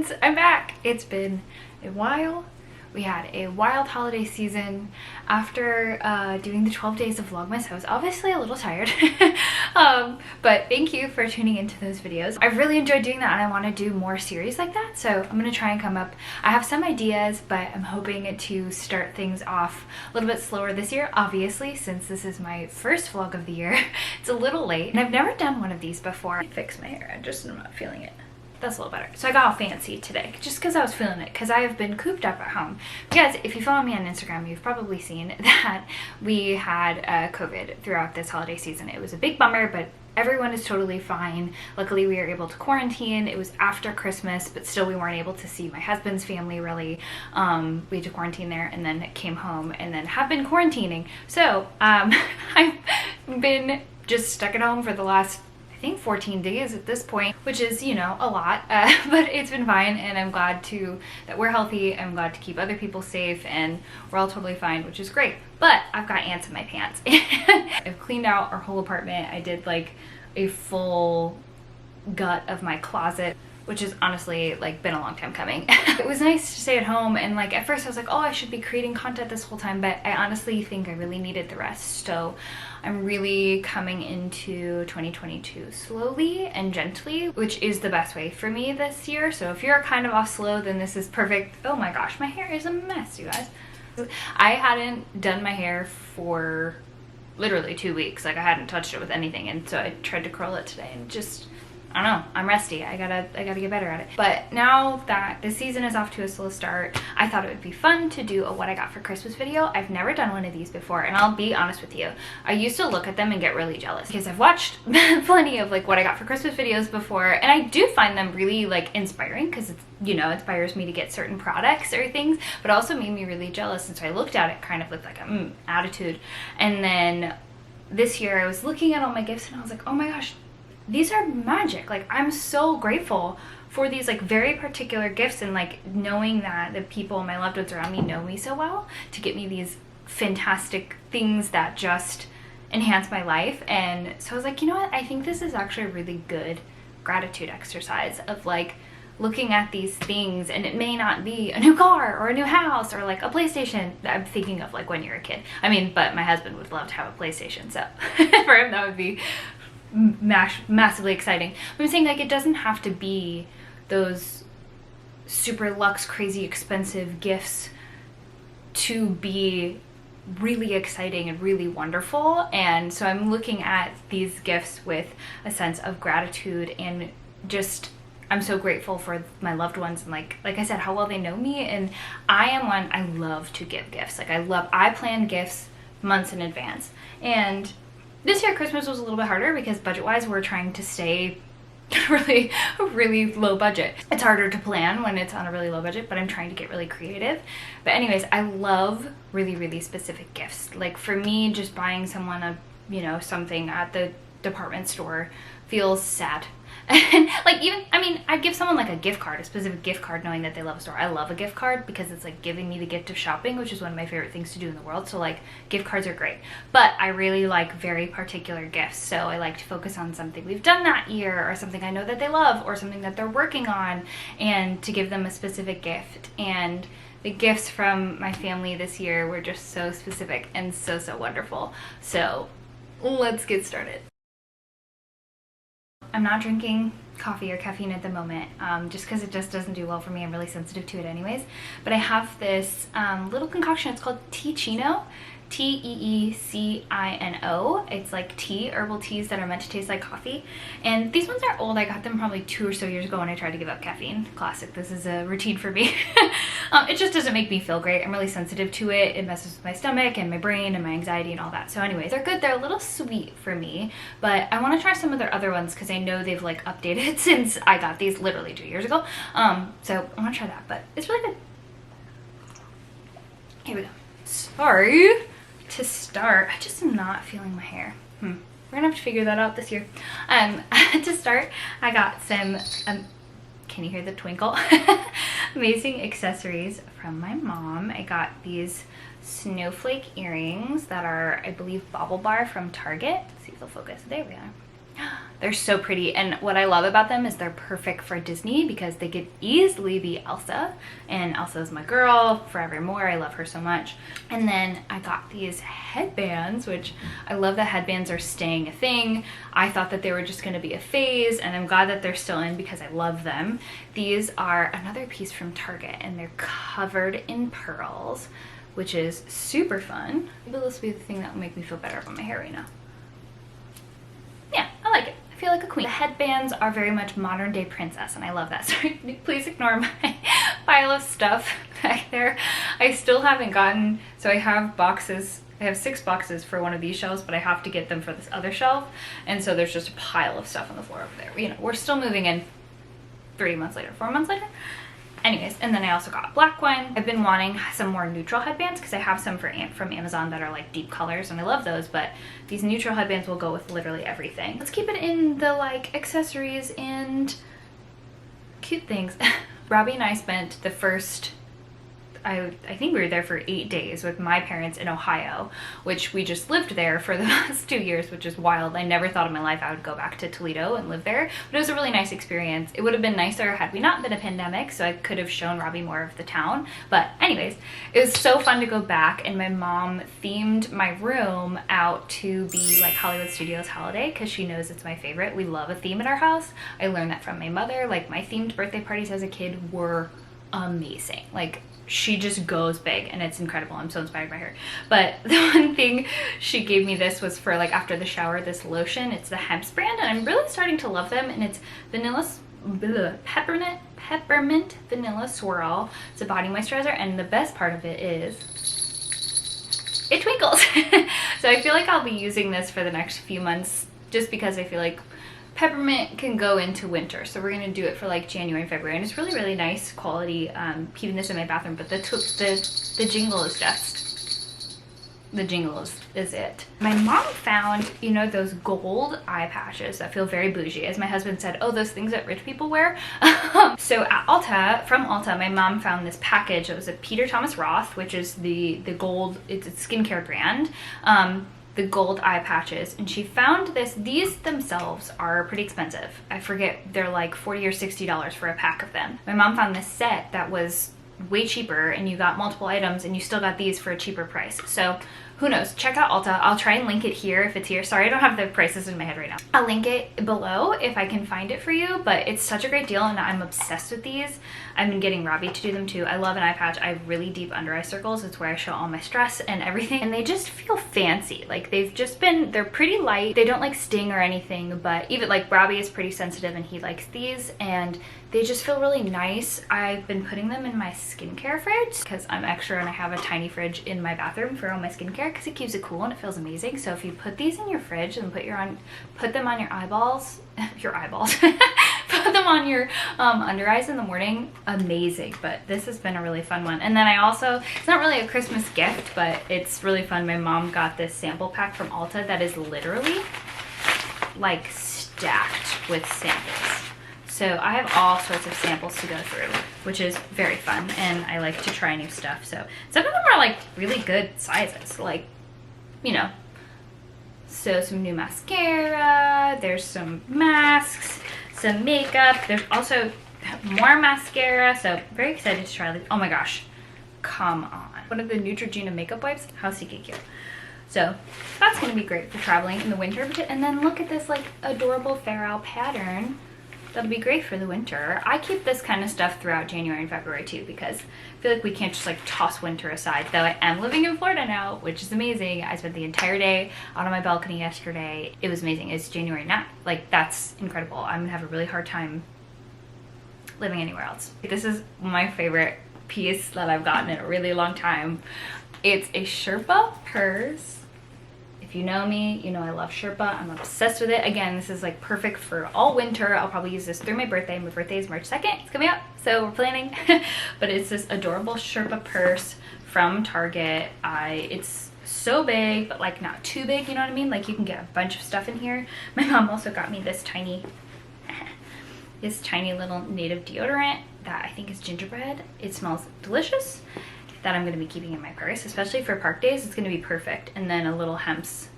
friends, I'm back. It's been a while. We had a wild holiday season. After doing the 12 days of vlogmas, I was obviously a little tired. But thank you for tuning into those videos. I've really enjoyed doing that and I want to do more series like that, so I'm going to try and come up. I have some ideas, but I'm hoping to start things off a little bit slower this year, obviously, since this is my first vlog of the year. It's a little late and I've never done one of these before. I fix my hair, I'm not feeling it. That's a little better. So I got all fancy today just because I was feeling it, because I have been cooped up at home. Because if you follow me on Instagram, you've probably seen that we had COVID throughout this holiday season. It was a big bummer, but everyone is totally fine. Luckily, we were able to quarantine. It was after Christmas, but still we weren't able to see my husband's family really. We had to quarantine there and then came home and then have been quarantining. So I've been just stuck at home for the last, I think, 14 days at this point, which is, you know, a lot, but it's been fine, and I'm glad that we're healthy. I'm glad to keep other people safe, and we're all totally fine, which is great. But I've got ants in my pants. I've cleaned out our whole apartment. I did like a full gut of my closet, which has honestly like been a long time coming. It was nice to stay at home, and like at first I was like, oh, I should be creating content this whole time, but I honestly think I really needed the rest. So I'm really coming into 2022 slowly and gently, which is the best way for me this year. So if you're kind of off slow, then this is perfect. Oh my gosh, my hair is a mess, you guys. I hadn't done my hair for literally 2 weeks. Like I hadn't touched it with anything, and so I tried to curl it today and just, I don't know, I'm rusty. I gotta get better at it. But now that the season is off to a slow start, I thought it would be fun to do a what I got for Christmas video. I've never done one of these before, and I'll be honest with you, I used to look at them and get really jealous because I've watched plenty of like what I got for Christmas videos before, and I do find them really like inspiring because it's, you know, inspires me to get certain products or things, but also made me really jealous, and so I looked at it kind of with like a attitude. And then this year I was looking at all my gifts and I was like, oh my gosh, these are magic. Like I'm so grateful for these like very particular gifts, and like knowing that the people, my loved ones around me, know me so well to get me these fantastic things that just enhance my life. And so I was like, you know what, I think this is actually a really good gratitude exercise of like looking at these things, and it may not be a new car or a new house or like a PlayStation. I'm thinking of like when you're a kid. I mean, but my husband would love to have a PlayStation, so for him that would be massively exciting. But I'm saying like it doesn't have to be those super luxe, crazy expensive gifts to be really exciting and really wonderful. And so I'm looking at these gifts with a sense of gratitude, and just I'm so grateful for my loved ones, and like I said, how well they know me. And I am one, I love to give gifts. Like I plan gifts months in advance. And this year Christmas was a little bit harder because budget-wise we're trying to stay really low budget. It's harder to plan when it's on a really low budget, but I'm trying to get really creative. But anyways, I love really specific gifts. Like for me, just buying someone a, you know, something at the department store feels sad. And like, even, I mean, I'd give someone like a gift card, a specific gift card, knowing that they love a store. I love a gift card because it's like giving me the gift of shopping, which is one of my favorite things to do in the world. So like gift cards are great, but I really like very particular gifts. So I like to focus on something we've done that year, or something I know that they love, or something that they're working on, and to give them a specific gift. And the gifts from my family this year were just so specific and so wonderful. So let's get started. I'm not drinking coffee or caffeine at the moment, just because it just doesn't do well for me. I'm really sensitive to it anyways. But I have this little concoction. It's called Teacino. Teecino. It's like tea, herbal teas that are meant to taste like coffee. And these ones are old. I got them probably 2 or so years ago when I tried to give up caffeine. Classic. This is a routine for me. It just doesn't make me feel great. I'm really sensitive to it. It messes with my stomach and my brain and my anxiety and all that. So anyways, they're good. They're a little sweet for me, but I want to try some of their other ones because I know they've like updated since I got these literally 2 years ago. So I want to try that, but it's really good. Here we go. Sorry. To start, I just am not feeling my hair. We're gonna have to figure that out this year. To start, I got some, can you hear the twinkle? Amazing accessories from my mom. I got these Snowflake earrings that are, I believe, Bauble Bar from Target. Let's see if they'll focus. There we are. They're so pretty, and what I love about them is they're perfect for Disney because they could easily be Elsa, and Elsa's my girl forevermore. I love her so much. And then I got these headbands, which I love that headbands are staying a thing. I thought that they were just going to be a phase, and I'm glad that they're still in because I love them. These are another piece from Target, and they're covered in pearls, which is super fun. Maybe this will be the thing that will make me feel better about my hair right now. Yeah, I like it. I feel like a queen. The headbands are very much modern day princess, and I love that. Sorry, please ignore my pile of stuff back there. I still haven't gotten, so I have boxes. I have 6 boxes for one of these shelves, but I have to get them for this other shelf. And so there's just a pile of stuff on the floor over there. You know, we're still moving in 3 months later, 4 months later. Anyways, and then I also got a black one. I've been wanting some more neutral headbands because I have some from Amazon that are like deep colors, and I love those, but these neutral headbands will go with literally everything. Let's keep it in the like accessories and cute things. Robbie and I spent the first, I think we were there for 8 days with my parents in Ohio, which we just lived there for the last 2 years, which is wild. I never thought in my life I would go back to Toledo and live there, but it was a really nice experience. It would have been nicer had we not been a pandemic, so I could have shown Robbie more of the town. But anyways, it was so fun to go back, and my mom themed my room out to be like Hollywood Studios Holiday because she knows it's my favorite. We love a theme in our house. I learned that from my mother. Like, my themed birthday parties as a kid were amazing. Like, she just goes big, and it's incredible. I'm so inspired by her. But the one thing she gave me, this was for like after the shower, this lotion. It's the Hemp's brand, and I'm really starting to love them, and it's peppermint vanilla swirl. It's a body moisturizer, and the best part of it is it twinkles. So I feel like I'll be using this for the next few months just because I feel like peppermint can go into winter, so we're gonna do it for like January and February, and it's really, really nice quality. Keeping this in my bathroom, but the jingle is just, the jingle is it. My mom found, you know, those gold eye patches that feel very bougie. As my husband said, oh, those things that rich people wear. So at Ulta, from Ulta, my mom found this package. It was a Peter Thomas Roth, which is the gold, it's a skincare brand. The gold eye patches, and she found this. These themselves are pretty expensive. I forget, they're like $40 or $60 for a pack of them. My mom found this set that was way cheaper, and you got multiple items, and you still got these for a cheaper price. So who knows? Check out Ulta. I'll try and link it here if it's here. Sorry, I don't have the prices in my head right now. I'll link it below if I can find it for you, but it's such a great deal, and I'm obsessed with these. I've been getting Robbie to do them too. I love an eye patch. I have really deep under eye circles. It's where I show all my stress and everything, and they just feel fancy. Like, they're pretty light. They don't like sting or anything, but even like Robbie is pretty sensitive, and he likes these, and they just feel really nice. I've been putting them in my skincare fridge because I'm extra, and I have a tiny fridge in my bathroom for all my skincare because it keeps it cool and it feels amazing. So if you put these in your fridge and put them on your eyeballs, put them on your under eyes in the morning, amazing. But this has been a really fun one. And then I also, it's not really a Christmas gift, but it's really fun. My mom got this sample pack from Ulta that is literally like stacked with samples. So I have all sorts of samples to go through, which is very fun, and I like to try new stuff. So some of them are like really good sizes, like, you know. So some new mascara, there's some masks, some makeup, there's also more mascara, so very excited to try this. Oh my gosh, come on. One of the Neutrogena makeup wipes, how cute. So that's gonna be great for traveling in the winter. And then look at this like adorable Fair Isle pattern. That'll be great for the winter. I keep this kind of stuff throughout January and February too, because I feel like we can't just like toss winter aside. Though I am living in Florida now, which is amazing. I spent the entire day out on my balcony yesterday. It was amazing. It's January 9th. Like, that's incredible. I'm gonna have a really hard time living anywhere else. This is my favorite piece that I've gotten in a really long time. It's a Sherpa Purse. If you know me, you know I love Sherpa. I'm obsessed with it. Again, this is like perfect for all winter. I'll probably use this through my birthday. My birthday is March 2nd. It's coming up, so we're planning. But it's this adorable Sherpa purse from Target. It's so big, but like not too big, you know what I mean? Like, you can get a bunch of stuff in here. My mom also got me this tiny little native deodorant that I think is gingerbread. It smells delicious. That I'm going to be keeping in my purse, especially for park days. It's going to be perfect. And then a little Hemp's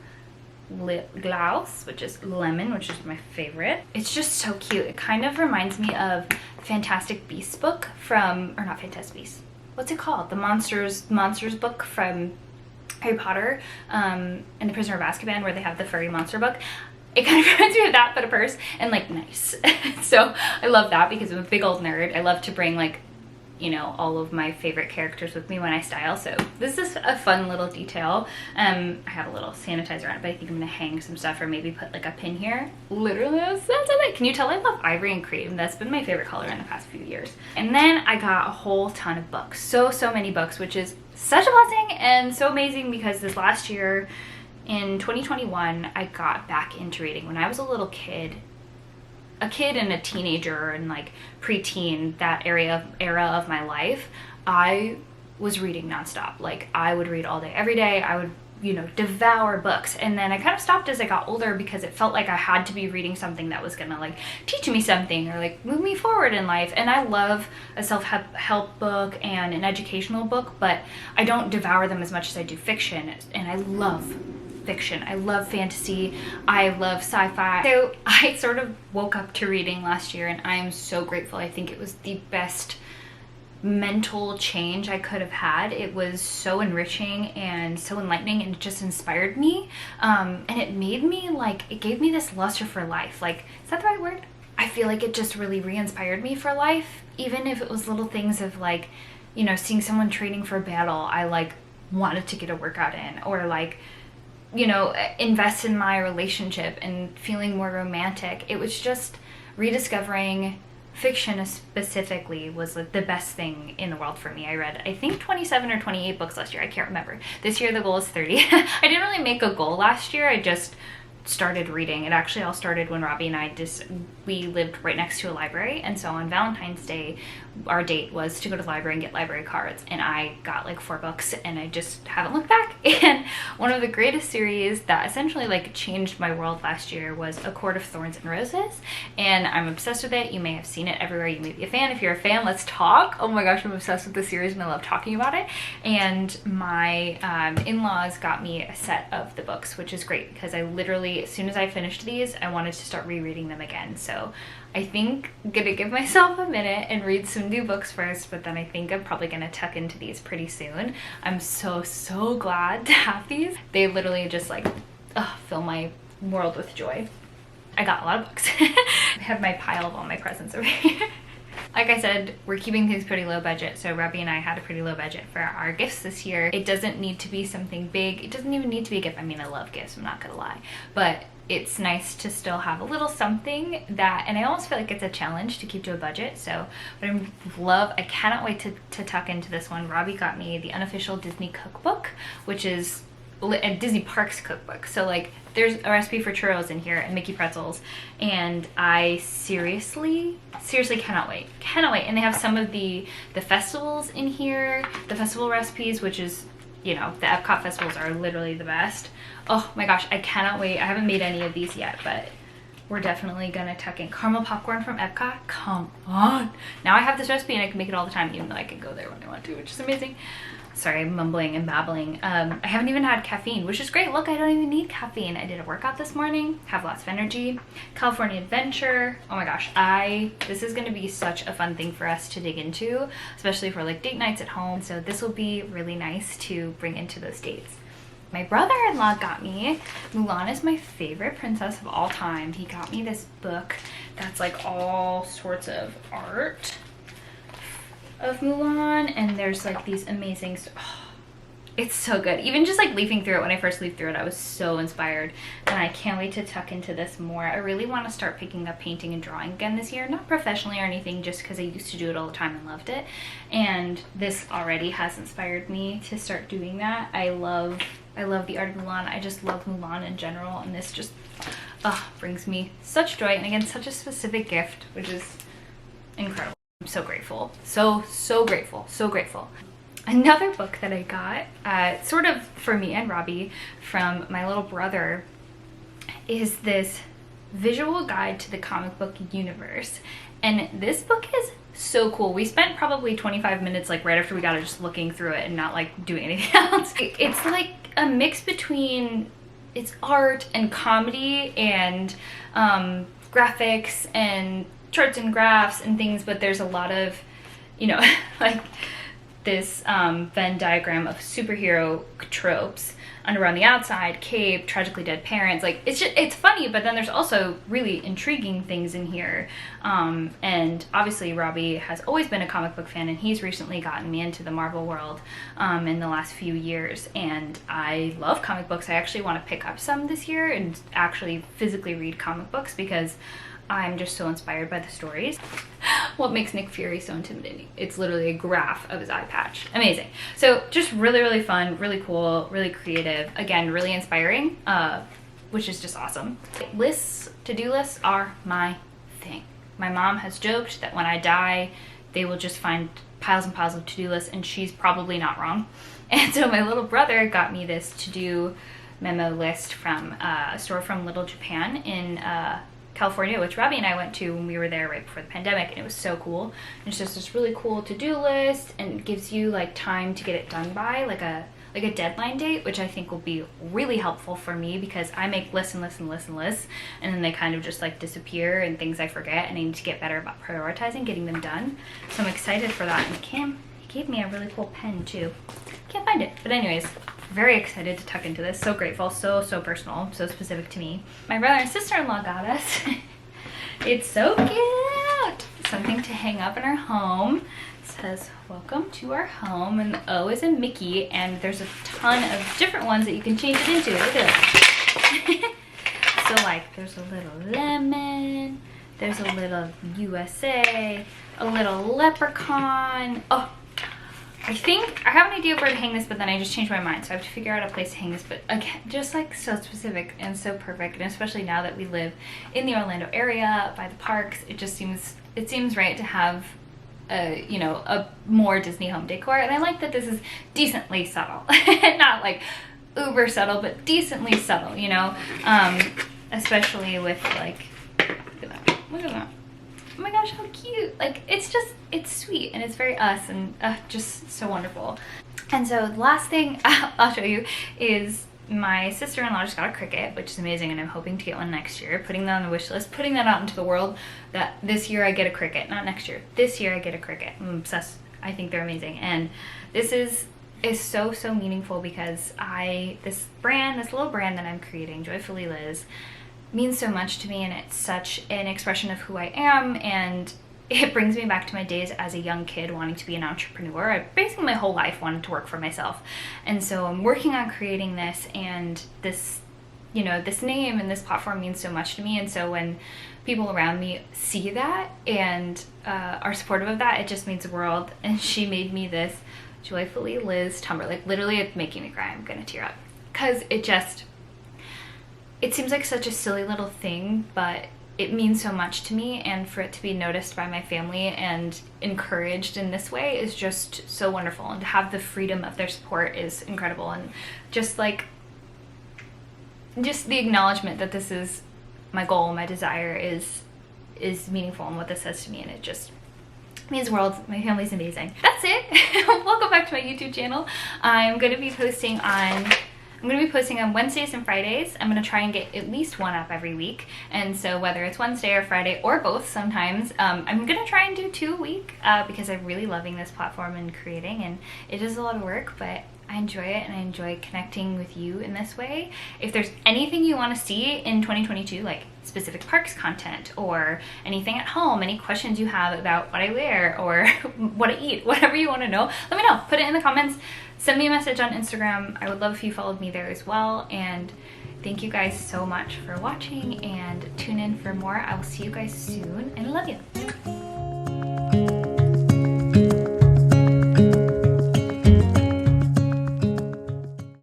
lip gloss, which is lemon, which is my favorite. It's just so cute. It kind of reminds me of Fantastic Beasts book from, or not Fantastic Beasts, what's it called? The monsters book from Harry Potter and the Prisoner of Azkaban, where they have the furry monster book. It kind of reminds me of that, but a purse, and like nice. So I love that because I'm a big old nerd. I love to bring like, you know, all of my favorite characters with me when I style. So this is a fun little detail. I have a little sanitizer on it, but I think I'm gonna hang some stuff or maybe put like a pin here. Literally, that's it. Can you tell I love ivory and cream? That's been my favorite color in the past few years. And then I got a whole ton of books. So many books, which is such a blessing and so amazing because this last year in 2021, I got back into reading. When I was a little kid, and a teenager and like preteen, that era of my life, I was reading nonstop. Like I would read all day, every day. I would, you know, devour books. And then I kind of stopped as I got older because it felt like I had to be reading something that was gonna like teach me something or like move me forward in life. And I love a self-help book and an educational book, but I don't devour them as much as I do fiction. And I love fiction. I love fantasy. I love sci-fi. So I sort of woke up to reading last year and I am so grateful. I think it was the best mental change I could have had. It was so enriching and so enlightening and it just inspired me. And it made me like, it gave me this luster for life. Like, is that the right word? I feel like it just really re-inspired me for life. Even if it was little things of like, you know, seeing someone training for battle, I like wanted to get a workout in, or like, you know, invest in my relationship and feeling more romantic. It was just rediscovering fiction specifically was like the best thing in the world for me. I read, I think 27 or 28 books last year. I can't remember. This year the goal is 30. I didn't really make a goal last year. I just started reading. It actually all started when Robbie and I we lived right next to a library, and so on Valentine's Day our date was to go to the library and get library cards, and I got like 4 books and I just haven't looked back. And one of the greatest series that essentially like changed my world last year was A Court of Thorns and Roses, and I'm obsessed with it. You may have seen it everywhere. You may be a fan. If you're a fan, let's talk. Oh my gosh, I'm obsessed with this series and I love talking about it. And my in-laws got me a set of the books, which is great because I literally, as soon as I finished these, I wanted to start rereading them again. So I think I'm gonna give myself a minute and read some new books first, but then I think I'm probably gonna tuck into these pretty soon. I'm so glad to have these. They literally just like fill my world with joy. I got a lot of books. I have my pile of all my presents over here. Like I said, we're keeping things pretty low budget, so Robbie and I had a pretty low budget for our gifts this year. It doesn't need to be something big. It doesn't even need to be a gift. I mean, I love gifts, I'm not gonna lie, but it's nice to still have a little something that, and I almost feel like it's a challenge to keep to a budget. So what I cannot wait to tuck into this one. Robbie got me the Unofficial Disney Cookbook, which is a Disney Parks cookbook. So like there's a recipe for churros in here and Mickey pretzels, and I seriously cannot wait. And they have some of the festivals in here, the festival recipes, which is, you know, the Epcot festivals are literally the best. Oh my gosh, I cannot wait. I haven't made any of these yet, but we're definitely gonna tuck in caramel popcorn from Epcot. Come on. Now I have this recipe and I can make it all the time, even though I can go there when I want to, which is amazing. Sorry, I'm mumbling and babbling. I haven't even had caffeine, which is great. Look, I don't even need caffeine. I did a workout this morning, have lots of energy. California Adventure. Oh my gosh, this is gonna be such a fun thing for us to dig into, especially for like date nights at home. So this will be really nice to bring into those dates. My brother-in-law got me, Mulan is my favorite princess of all time. He got me this book that's like all sorts of art of Mulan, and there's like these amazing, it's so good. Even just like leafing through it, when I first leafed through it, I was so inspired, and I can't wait to tuck into this more. I really want to start picking up painting and drawing again this year, not professionally or anything, just because I used to do it all the time and loved it, and this already has inspired me to start doing that. I love the art of Mulan. I just love Mulan in general, and this just brings me such joy, and again, such a specific gift, which is incredible. I'm so grateful. So grateful. Another book that I got, sort of for me and Robbie, from my little brother, is this visual guide to the comic book universe. And this book is so cool. We spent probably 25 minutes like right after we got it just looking through it and not like doing anything else. It's like a mix between it's art and comedy and graphics and charts and graphs and things, but there's a lot of, you know, like this Venn diagram of superhero tropes. Underwear on the outside, cape, tragically dead parents. Like, it's funny, but then there's also really intriguing things in here. And obviously Robbie has always been a comic book fan, and he's recently gotten me into the Marvel world in the last few years. And I love comic books. I actually want to pick up some this year and actually physically read comic books because I'm just so inspired by the stories. What makes Nick Fury so intimidating? It's literally a graph of his eye patch. Amazing. So just really, really fun, really cool, really creative. Again, really inspiring, which is just awesome. Lists, to-do lists are my thing. My mom has joked that when I die, they will just find piles and piles of to-do lists, and she's probably not wrong. And so my little brother got me this to-do memo list from a store from Little Japan in California, which Robbie and I went to when we were there right before the pandemic, and it was so cool. And it's just this really cool to-do list, and it gives you like time to get it done by, like a deadline date, which I think will be really helpful for me because I make lists and lists and lists and lists, and then they kind of just like disappear and things I forget, and I need to get better about prioritizing getting them done. So I'm excited for that. And he gave me a really cool pen too. Can't find it, but anyways, very excited to tuck into this. So grateful, so personal, so specific to me. My brother and sister-in-law got us. It's so cute. Something to hang up in our home. It says, welcome to our home, and the O is in Mickey, and there's a ton of different ones that you can change it into. Look at that. So like, there's a little lemon, there's a little USA, a little leprechaun. Oh, I think I have an idea of where to hang this, but then I just changed my mind, so I have to figure out a place to hang this. But again, just like so specific and so perfect, and especially now that we live in the Orlando area by the parks, it seems right to have you know, a more Disney home decor. And I like that this is decently subtle. Not like uber subtle, but decently subtle, you know, especially with like, look at that. Oh my gosh, how cute. Like, it's sweet, and it's very us, and just so wonderful. And so the last thing I'll show you is my sister-in-law just got a Cricut, which is amazing, and I'm hoping to get one next year. Putting that on the wish list, putting that out into the world, that this year I get a Cricut, not next year. This year I get a Cricut. I'm obsessed. I think they're amazing. And this is so meaningful because this little brand that I'm creating, Joyfully Liz, means so much to me, and it's such an expression of who I am, and it brings me back to my days as a young kid wanting to be an entrepreneur. I basically my whole life wanted to work for myself, and so I'm working on creating this, and this, you know, this name and this platform means so much to me. And so when people around me see that and are supportive of that, it just means the world. And she made me this Joyfully Liz tumbler. Like, literally, it's making me cry. I'm gonna tear up because it seems like such a silly little thing, but it means so much to me, and for it to be noticed by my family and encouraged in this way is just so wonderful, and to have the freedom of their support is incredible. And just the acknowledgement that this is my goal, my desire is meaningful, and what this says to me, and it just means the world. My family's amazing. That's it. Welcome back to my YouTube channel. I'm going to be posting on Wednesdays and Fridays. I'm going to try and get at least one up every week. And so whether it's Wednesday or Friday or both sometimes, I'm going to try and do 2 a week because I'm really loving this platform and creating, and it is a lot of work, but I enjoy it, and I enjoy connecting with you in this way. If there's anything you want to see in 2022, like specific parks content or anything at home, any questions you have about what I wear or what I eat, whatever you want to know, let me know. Put it in the comments. Send me a message on Instagram. I would love if you followed me there as well. And thank you guys so much for watching, and tune in for more. I will see you guys soon, and I love you.